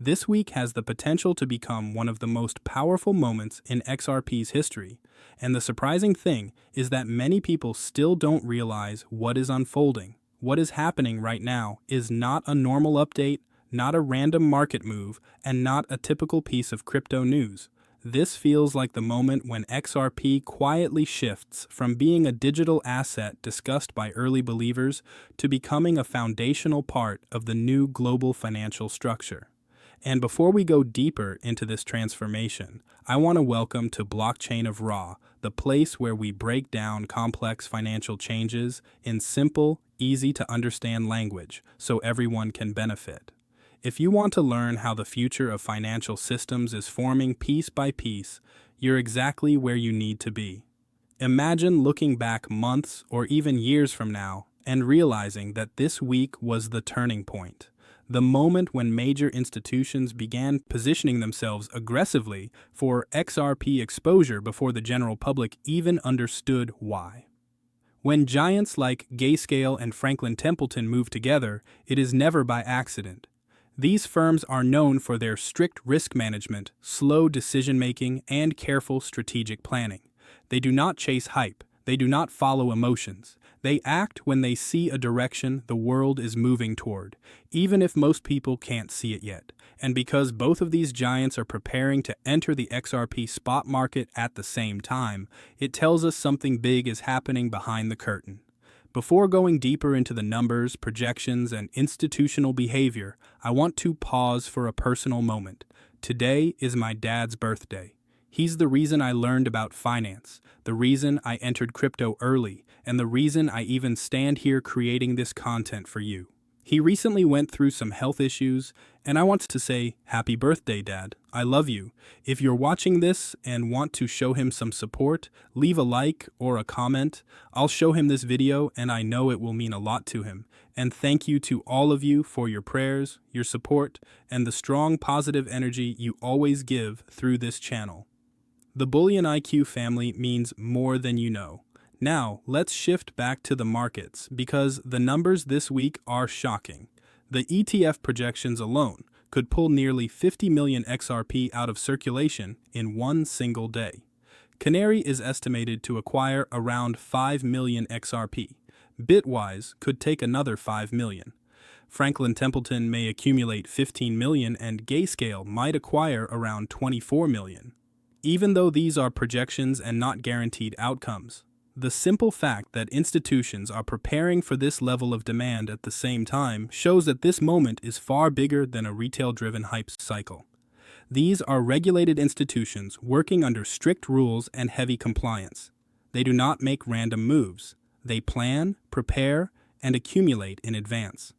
This week has the potential to become one of the most powerful moments in XRP's history, and the surprising thing is that many people still don't realize what is unfolding. What is happening right now is not a normal update, not a random market move, and not a typical piece of crypto news. This feels like the moment when XRP quietly shifts from being a digital asset discussed by early believers to becoming a foundational part of the new global financial structure. And before we go deeper into this transformation, I want to welcome to Blockchain of Raw, the place where we break down complex financial changes in simple, easy-to-understand language so everyone can benefit. If you want to learn how the future of financial systems is forming piece by piece, you're exactly where you need to be. Imagine looking back months or even years from now and realizing that this week was the turning point, the moment when major institutions began positioning themselves aggressively for XRP exposure before the general public even understood why. When giants like Grayscale and Franklin Templeton move together, it is never by accident. These firms are known for their strict risk management, slow decision-making, and careful strategic planning. They do not chase hype. They do not follow emotions. They act when they see a direction the world is moving toward, even if most people can't see it yet. And because both of these giants are preparing to enter the XRP spot market at the same time, it tells us something big is happening behind the curtain. Before going deeper into the numbers, projections, and institutional behavior, I want to pause for a personal moment. Today is my dad's birthday. He's the reason I learned about finance, the reason I entered crypto early, and the reason I even stand here creating this content for you. He recently went through some health issues, and I want to say, happy birthday, Dad. I love you. If you're watching this and want to show him some support, leave a like or a comment. I'll show him this video, and I know it will mean a lot to him. And thank you to all of you for your prayers, your support, and the strong positive energy you always give through this channel. The Bullion IQ family means more than you know. Now, let's shift back to the markets because the numbers this week are shocking. The ETF projections alone could pull nearly 50 million XRP out of circulation in one single day. Canary is estimated to acquire around 5 million XRP. Bitwise could take another 5 million. Franklin Templeton may accumulate 15 million and Grayscale might acquire around 24 million. Even though these are projections and not guaranteed outcomes, the simple fact that institutions are preparing for this level of demand at the same time shows that this moment is far bigger than a retail-driven hype cycle. These are regulated institutions working under strict rules and heavy compliance. They do not make random moves. They plan, prepare, and accumulate in advance.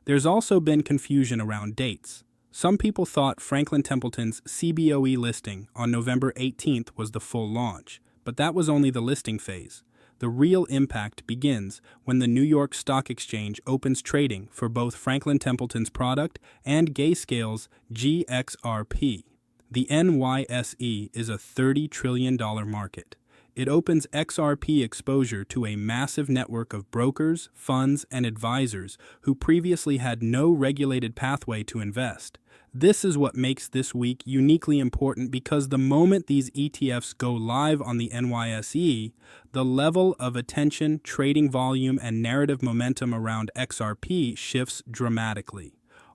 There's also been confusion around dates. Some people thought Franklin Templeton's CBOE listing on November 18th was the full launch. But that was only the listing phase. The real impact begins when the New York Stock Exchange opens trading for both Franklin Templeton's product and Grayscale's XRP. The NYSE is a $30 trillion market. It opens XRP exposure to a massive network of brokers, funds, and advisors who previously had no regulated pathway to invest. This is what makes this week uniquely important because the moment these ETFs go live on the NYSE, the level of attention, trading volume, and narrative momentum around XRP shifts dramatically.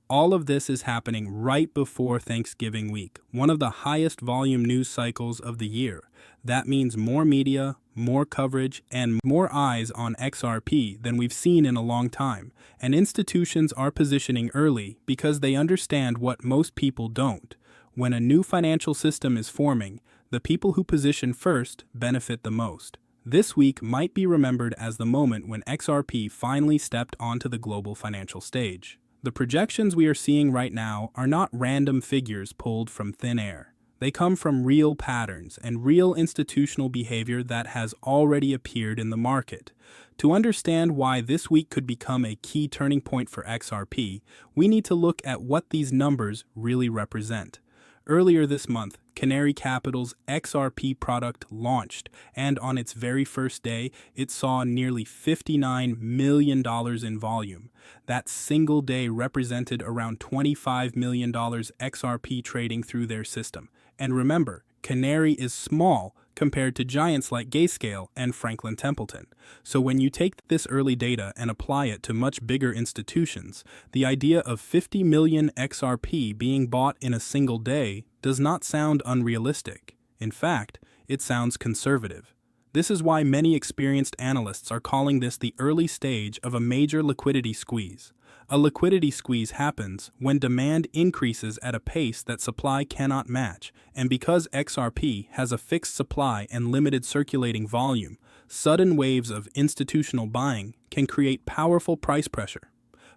All of this is happening right before Thanksgiving week, one of the highest volume news cycles of the year. That means more media, more coverage, and more eyes on XRP than we've seen in a long time. And institutions are positioning early because they understand what most people don't. When a new financial system is forming, the people who position first benefit the most. This week might be remembered as the moment when XRP finally stepped onto the global financial stage. The projections we are seeing right now are not random figures pulled from thin air. They come from real patterns and real institutional behavior that has already appeared in the market. To understand why this week could become a key turning point for XRP, we need to look at what these numbers really represent. Earlier this month, Canary Capital's XRP product launched, and on its very first day, it saw nearly $59 million in volume. That single day represented around $25 million XRP trading through their system. And remember, Canary is small compared to giants like Grayscale and Franklin Templeton. So when you take this early data and apply it to much bigger institutions, the idea of 50 million XRP being bought in a single day does not sound unrealistic. In fact, it sounds conservative. This is why many experienced analysts are calling this the early stage of a major liquidity squeeze. A liquidity squeeze happens when demand increases at a pace that supply cannot match, and because XRP has a fixed supply and limited circulating volume, sudden waves of institutional buying can create powerful price pressure.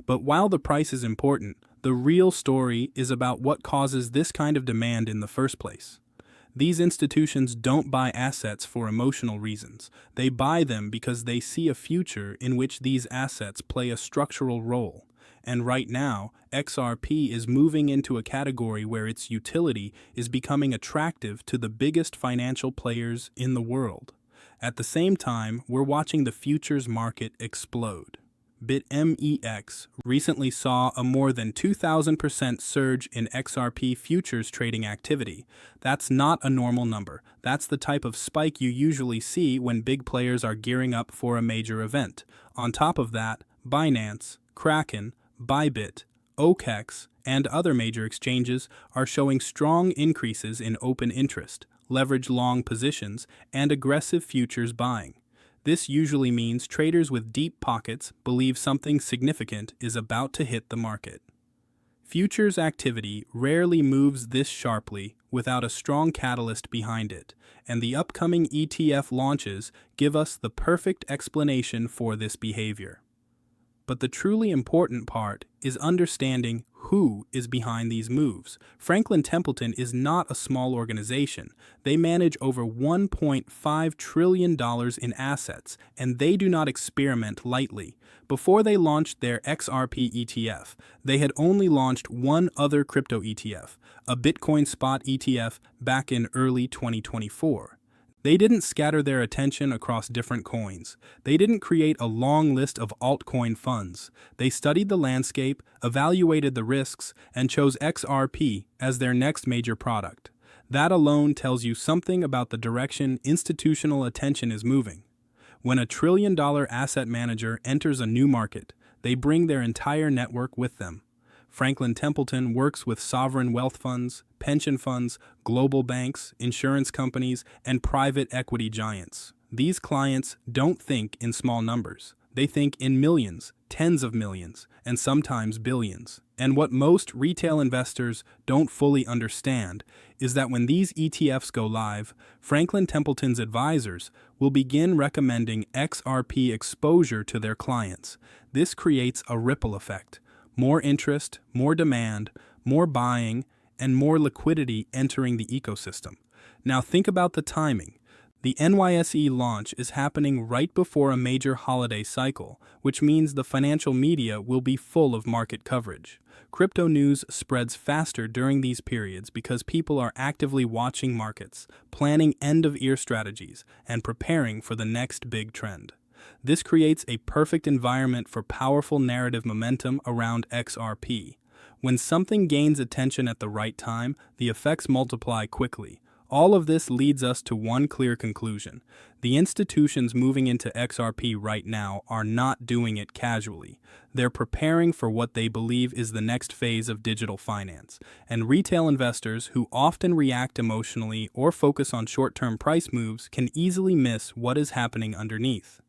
But while the price is important, the real story is about what causes this kind of demand in the first place. These institutions don't buy assets for emotional reasons. They buy them because they see a future in which these assets play a structural role. And right now, XRP is moving into a category where its utility is becoming attractive to the biggest financial players in the world. At the same time, we're watching the futures market explode. BitMEX recently saw a more than 2,000% surge in XRP futures trading activity. That's not a normal number. That's the type of spike you usually see when big players are gearing up for a major event. On top of that, Binance, Kraken, Bybit, OKEx, and other major exchanges are showing strong increases in open interest, leverage long positions, and aggressive futures buying. This usually means traders with deep pockets believe something significant is about to hit the market. Futures activity rarely moves this sharply without a strong catalyst behind it, and the upcoming ETF launches give us the perfect explanation for this behavior. But the truly important part is understanding who is behind these moves. Franklin Templeton is not a small organization. They manage over $1.5 trillion in assets, and they do not experiment lightly. Before they launched their XRP ETF, they had only launched one other crypto ETF, a Bitcoin spot ETF, back in early 2024. They didn't scatter their attention across different coins. They didn't create a long list of altcoin funds. They studied the landscape, evaluated the risks, and chose XRP as their next major product. That alone tells you something about the direction institutional attention is moving. When a trillion-dollar asset manager enters a new market, they bring their entire network with them. Franklin Templeton works with sovereign wealth funds, pension funds, global banks, insurance companies, and private equity giants. These clients don't think in small numbers. They think in millions, tens of millions, and sometimes billions. And what most retail investors don't fully understand is that when these ETFs go live, Franklin Templeton's advisors will begin recommending XRP exposure to their clients. This creates a ripple effect. More interest, more demand, more buying, and more liquidity entering the ecosystem. Now think about the timing. The NYSE launch is happening right before a major holiday cycle, which means the financial media will be full of market coverage. Crypto news spreads faster during these periods because people are actively watching markets, planning end-of-year strategies, and preparing for the next big trend. This creates a perfect environment for powerful narrative momentum around XRP. When something gains attention at the right time, the effects multiply quickly. All of this leads us to one clear conclusion. The institutions moving into XRP right now are not doing it casually. They're preparing for what they believe is the next phase of digital finance. And retail investors who often react emotionally or focus on short-term price moves can easily miss what is happening underneath.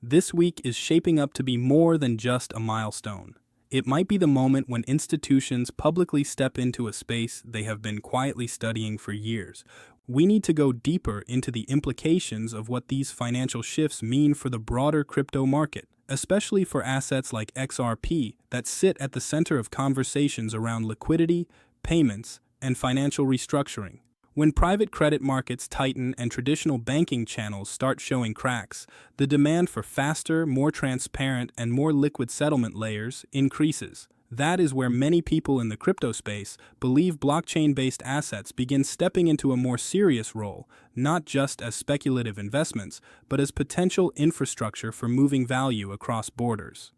This week is shaping up to be more than just a milestone. It might be the moment when institutions publicly step into a space they have been quietly studying for years. We need to go deeper into the implications of what these financial shifts mean for the broader crypto market, especially for assets like XRP that sit at the center of conversations around liquidity, payments, and financial restructuring. When private credit markets tighten and traditional banking channels start showing cracks, the demand for faster, more transparent, and more liquid settlement layers increases. That is where many people in the crypto space believe blockchain-based assets begin stepping into a more serious role, not just as speculative investments, but as potential infrastructure for moving value across borders.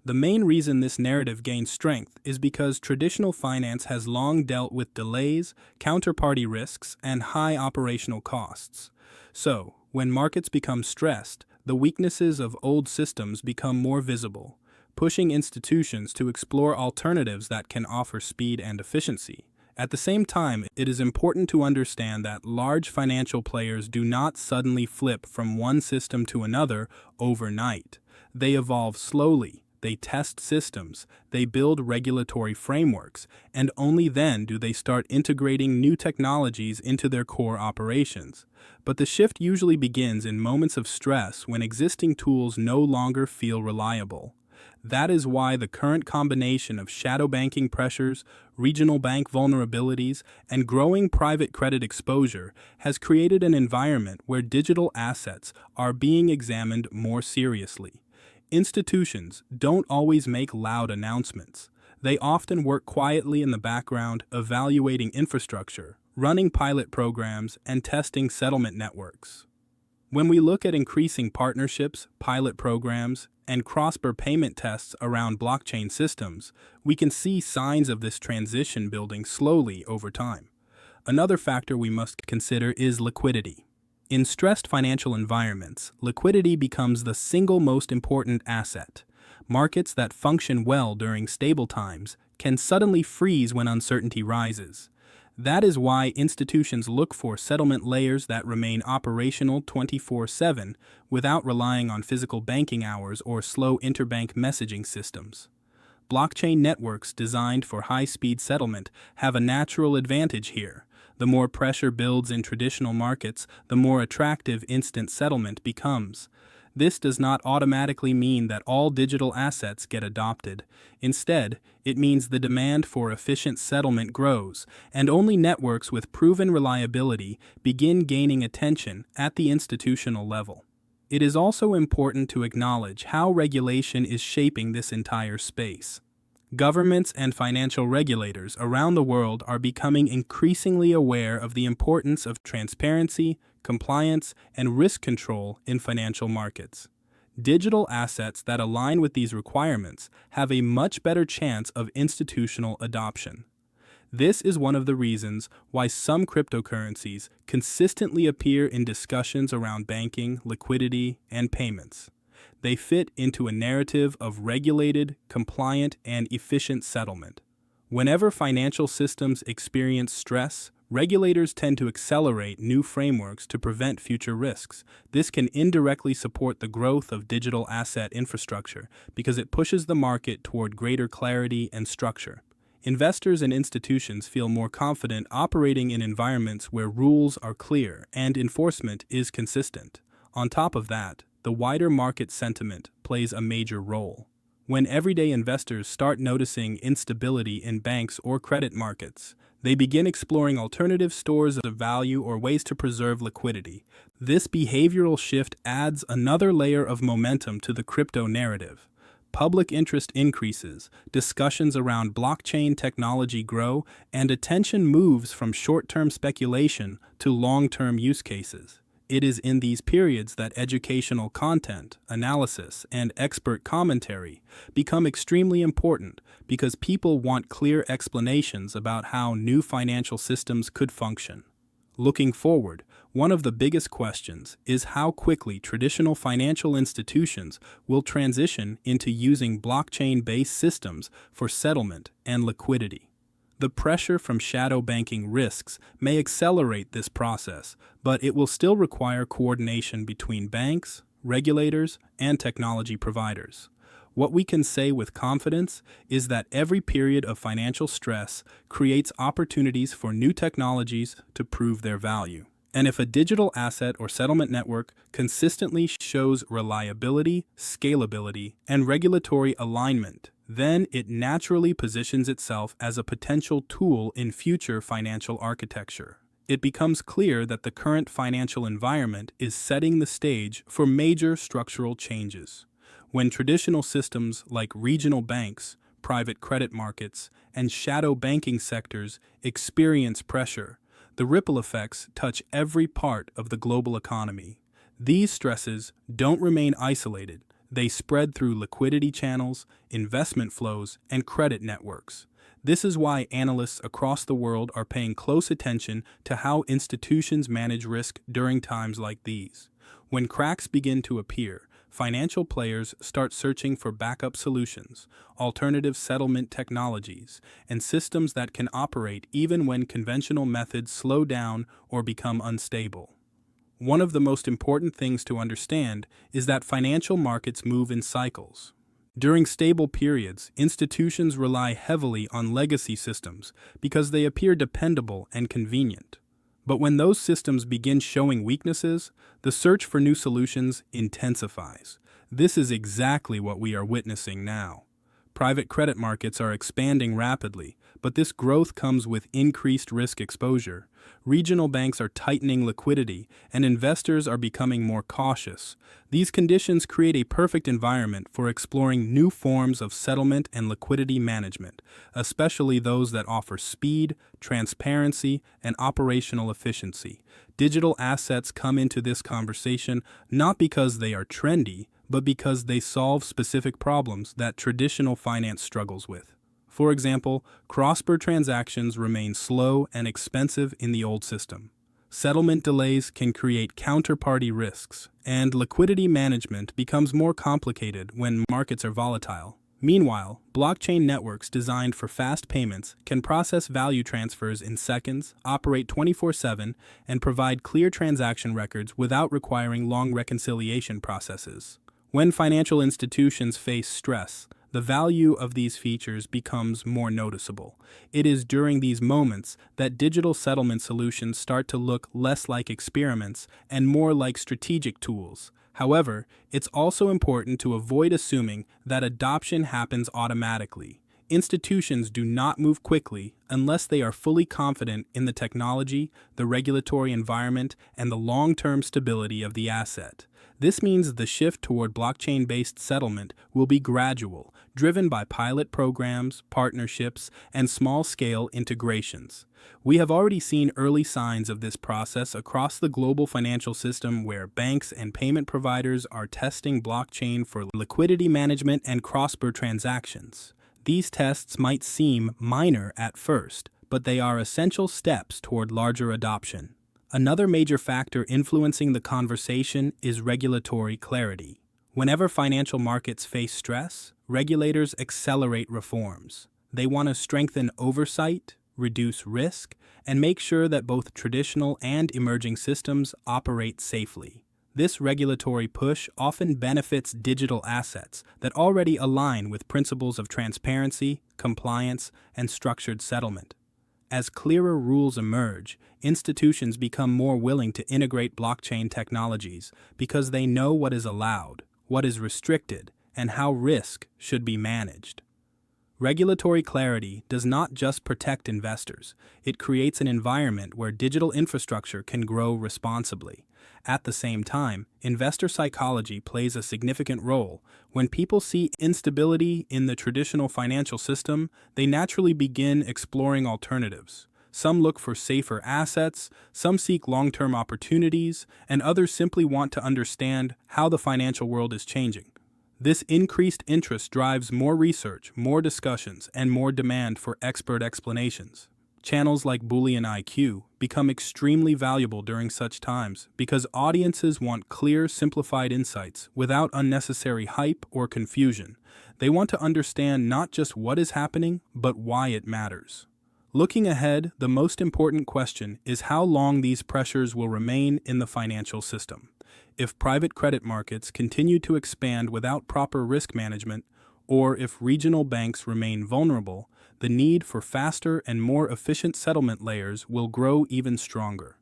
The main reason this narrative gains strength is because traditional finance has long dealt with delays, counterparty risks, and high operational costs. So, when markets become stressed, the weaknesses of old systems become more visible, pushing institutions to explore alternatives that can offer speed and efficiency. At the same time, it is important to understand that large financial players do not suddenly flip from one system to another overnight. They evolve slowly, they test systems, they build regulatory frameworks, and only then do they start integrating new technologies into their core operations. But the shift usually begins in moments of stress when existing tools no longer feel reliable. That is why the current combination of shadow banking pressures, regional bank vulnerabilities, and growing private credit exposure has created an environment where digital assets are being examined more seriously. Institutions don't always make loud announcements. They often work quietly in the background, evaluating infrastructure, running pilot programs, and testing settlement networks. When we look at increasing partnerships, pilot programs, and cross-border payment tests around blockchain systems, we can see signs of this transition building slowly over time. Another factor we must consider is liquidity. In stressed financial environments, liquidity becomes the single most important asset. Markets that function well during stable times can suddenly freeze when uncertainty rises. That is why institutions look for settlement layers that remain operational 24/7 without relying on physical banking hours or slow interbank messaging systems. Blockchain networks designed for high-speed settlement have a natural advantage here. The more pressure builds in traditional markets, the more attractive instant settlement becomes. This does not automatically mean that all digital assets get adopted. Instead, it means the demand for efficient settlement grows, and only networks with proven reliability begin gaining attention at the institutional level. It is also important to acknowledge how regulation is shaping this entire space. Governments and financial regulators around the world are becoming increasingly aware of the importance of transparency, compliance, and risk control in financial markets. Digital assets that align with these requirements have a much better chance of institutional adoption. This is one of the reasons why some cryptocurrencies consistently appear in discussions around banking, liquidity, and payments. They fit into a narrative of regulated, compliant, and efficient settlement. Whenever financial systems experience stress, regulators tend to accelerate new frameworks to prevent future risks. This can indirectly support the growth of digital asset infrastructure because it pushes the market toward greater clarity and structure. Investors and institutions feel more confident operating in environments where rules are clear and enforcement is consistent. On top of that, the wider market sentiment plays a major role. When everyday investors start noticing instability in banks or credit markets, they begin exploring alternative stores of value or ways to preserve liquidity. This behavioral shift adds another layer of momentum to the crypto narrative. Public interest increases, discussions around blockchain technology grow, and attention moves from short-term speculation to long-term use cases. It is in these periods that educational content, analysis, and expert commentary become extremely important because people want clear explanations about how new financial systems could function. Looking forward, one of the biggest questions is how quickly traditional financial institutions will transition into using blockchain-based systems for settlement and liquidity. The pressure from shadow banking risks may accelerate this process, but it will still require coordination between banks, regulators, and technology providers. What we can say with confidence is that every period of financial stress creates opportunities for new technologies to prove their value. And if a digital asset or settlement network consistently shows reliability, scalability, and regulatory alignment, then it naturally positions itself as a potential tool in future financial architecture. It becomes clear that the current financial environment is setting the stage for major structural changes. When traditional systems like regional banks, private credit markets, and shadow banking sectors experience pressure, the ripple effects touch every part of the global economy. These stresses don't remain isolated. They spread through liquidity channels, investment flows, and credit networks. This is why analysts across the world are paying close attention to how institutions manage risk during times like these. When cracks begin to appear, financial players start searching for backup solutions, alternative settlement technologies, and systems that can operate even when conventional methods slow down or become unstable. One of the most important things to understand is that financial markets move in cycles. During stable periods, institutions rely heavily on legacy systems because they appear dependable and convenient. But when those systems begin showing weaknesses, the search for new solutions intensifies. This is exactly what we are witnessing now. Private credit markets are expanding rapidly, but this growth comes with increased risk exposure. Regional banks are tightening liquidity, and investors are becoming more cautious. These conditions create a perfect environment for exploring new forms of settlement and liquidity management, especially those that offer speed, transparency, and operational efficiency. Digital assets come into this conversation not because they are trendy, but because they solve specific problems that traditional finance struggles with. For example, cross-border transactions remain slow and expensive in the old system. Settlement delays can create counterparty risks, and liquidity management becomes more complicated when markets are volatile. Meanwhile, blockchain networks designed for fast payments can process value transfers in seconds, operate 24/7, and provide clear transaction records without requiring long reconciliation processes. When financial institutions face stress, the value of these features becomes more noticeable. It is during these moments that digital settlement solutions start to look less like experiments and more like strategic tools. However, it's also important to avoid assuming that adoption happens automatically. Institutions do not move quickly unless they are fully confident in the technology, the regulatory environment, and the long-term stability of the asset. This means the shift toward blockchain-based settlement will be gradual, driven by pilot programs, partnerships, and small-scale integrations. We have already seen early signs of this process across the global financial system where banks and payment providers are testing blockchain for liquidity management and cross-border transactions. These tests might seem minor at first, but they are essential steps toward larger adoption. Another major factor influencing the conversation is regulatory clarity. Whenever financial markets face stress, regulators accelerate reforms. They want to strengthen oversight, reduce risk, and make sure that both traditional and emerging systems operate safely. This regulatory push often benefits digital assets that already align with principles of transparency, compliance, and structured settlement. As clearer rules emerge, institutions become more willing to integrate blockchain technologies because they know what is allowed, what is restricted, and how risk should be managed. Regulatory clarity does not just protect investors, it creates an environment where digital infrastructure can grow responsibly. At the same time, investor psychology plays a significant role. When people see instability in the traditional financial system, they naturally begin exploring alternatives. Some look for safer assets, some seek long-term opportunities, and others simply want to understand how the financial world is changing. This increased interest drives more research, more discussions, and more demand for expert explanations. Channels like Boolean IQ become extremely valuable during such times because audiences want clear, simplified insights without unnecessary hype or confusion. They want to understand not just what is happening, but why it matters. Looking ahead, the most important question is how long these pressures will remain in the financial system. If private credit markets continue to expand without proper risk management, or if regional banks remain vulnerable, the need for faster and more efficient settlement layers will grow even stronger.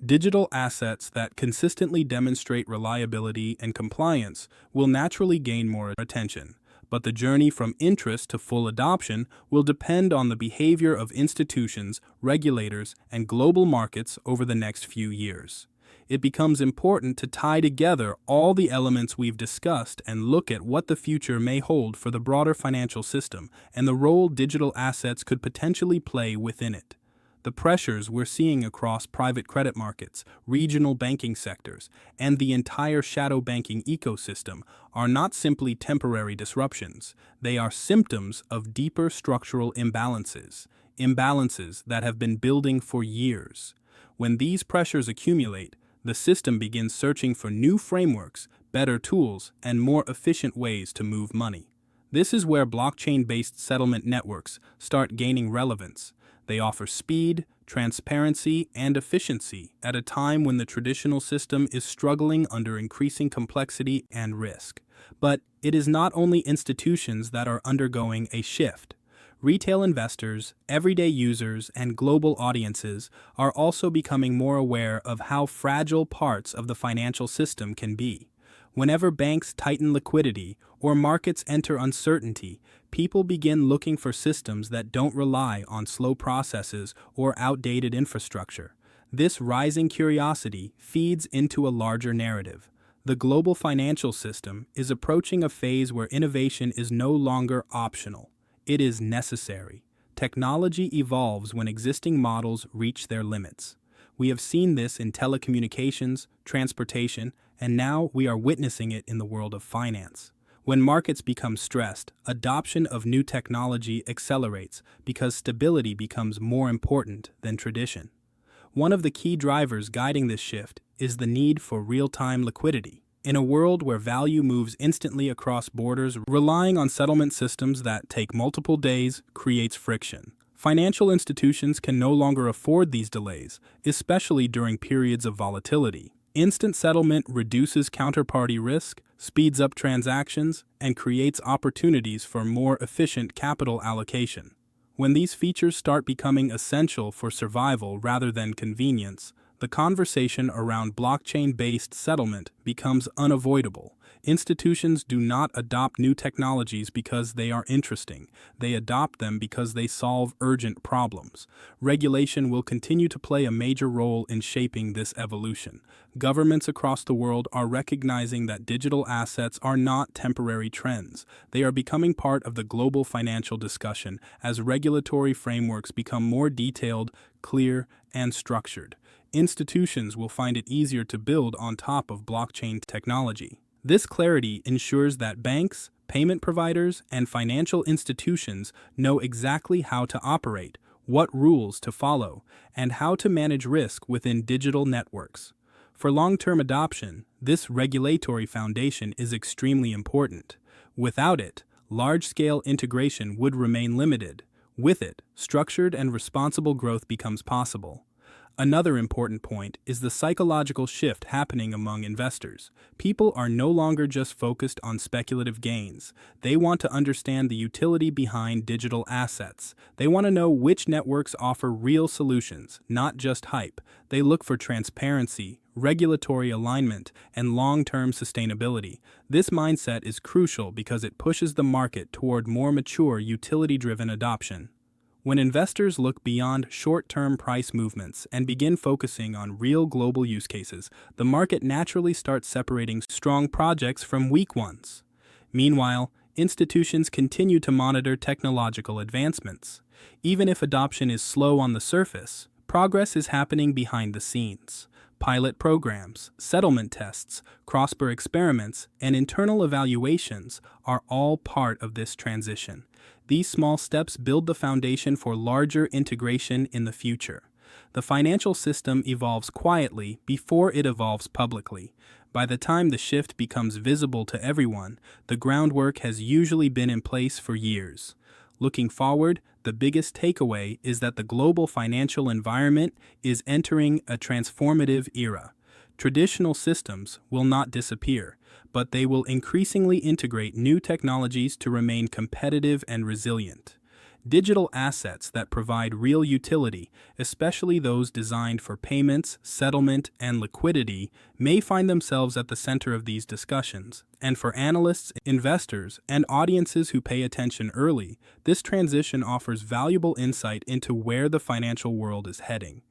Digital assets that consistently demonstrate reliability and compliance will naturally gain more attention, but the journey from interest to full adoption will depend on the behavior of institutions, regulators, and global markets over the next few years. it becomes important to tie together all the elements we've discussed and look at what the future may hold for the broader financial system and the role digital assets could potentially play within it. The pressures we're seeing across private credit markets, regional banking sectors, and the entire shadow banking ecosystem are not simply temporary disruptions. They are symptoms of deeper structural imbalances that have been building for years. When these pressures accumulate, the system begins searching for new frameworks, better tools, and more efficient ways to move money. This is where blockchain-based settlement networks start gaining relevance. They offer speed, transparency, and efficiency at a time when the traditional system is struggling under increasing complexity and risk. But it is not only institutions that are undergoing a shift. Retail investors, everyday users, and global audiences are also becoming more aware of how fragile parts of the financial system can be. Whenever banks tighten liquidity or markets enter uncertainty, people begin looking for systems that don't rely on slow processes or outdated infrastructure. This rising curiosity feeds into a larger narrative. The global financial system is approaching a phase where innovation is no longer optional. It is necessary. Technology evolves when existing models reach their limits. We have seen this in telecommunications, transportation, and now we are witnessing it in the world of finance. When markets become stressed, adoption of new technology accelerates because stability becomes more important than tradition. One of the key drivers guiding this shift is the need for real-time liquidity. In a world where value moves instantly across borders, relying on settlement systems that take multiple days creates friction. Financial institutions can no longer afford these delays, especially during periods of volatility. Instant settlement reduces counterparty risk, speeds up transactions, and creates opportunities for more efficient capital allocation. When these features start becoming essential for survival rather than convenience, the conversation around blockchain-based settlement becomes unavoidable. Institutions do not adopt new technologies because they are interesting. They adopt them because they solve urgent problems. Regulation will continue to play a major role in shaping this evolution. Governments across the world are recognizing that digital assets are not temporary trends. They are becoming part of the global financial discussion as regulatory frameworks become more detailed, clear, and structured. Institutions will find it easier to build on top of blockchain technology. This clarity ensures that banks, payment providers, and financial institutions know exactly how to operate, what rules to follow, and how to manage risk within digital networks. For long-term adoption, this regulatory foundation is extremely important. Without it, large-scale integration would remain limited. With it, structured and responsible growth becomes possible. Another important point is the psychological shift happening among investors. People are no longer just focused on speculative gains. They want to understand the utility behind digital assets. They want to know which networks offer real solutions, not just hype. They look for transparency, regulatory alignment, and long-term sustainability. This mindset is crucial because it pushes the market toward more mature, utility-driven adoption. When investors look beyond short-term price movements and begin focusing on real global use cases, the market naturally starts separating strong projects from weak ones. Meanwhile, institutions continue to monitor technological advancements. Even if adoption is slow on the surface, progress is happening behind the scenes. Pilot programs, settlement tests, cross-border experiments, and internal evaluations are all part of this transition. These small steps build the foundation for larger integration in the future. The financial system evolves quietly before it evolves publicly. By the time the shift becomes visible to everyone, the groundwork has usually been in place for years. Looking forward, the biggest takeaway is that the global financial environment is entering a transformative era. Traditional systems will not disappear, but they will increasingly integrate new technologies to remain competitive and resilient. Digital assets that provide real utility, especially those designed for payments, settlement, and liquidity, may find themselves at the center of these discussions. And for analysts, investors, and audiences who pay attention early, this transition offers valuable insight into where the financial world is heading.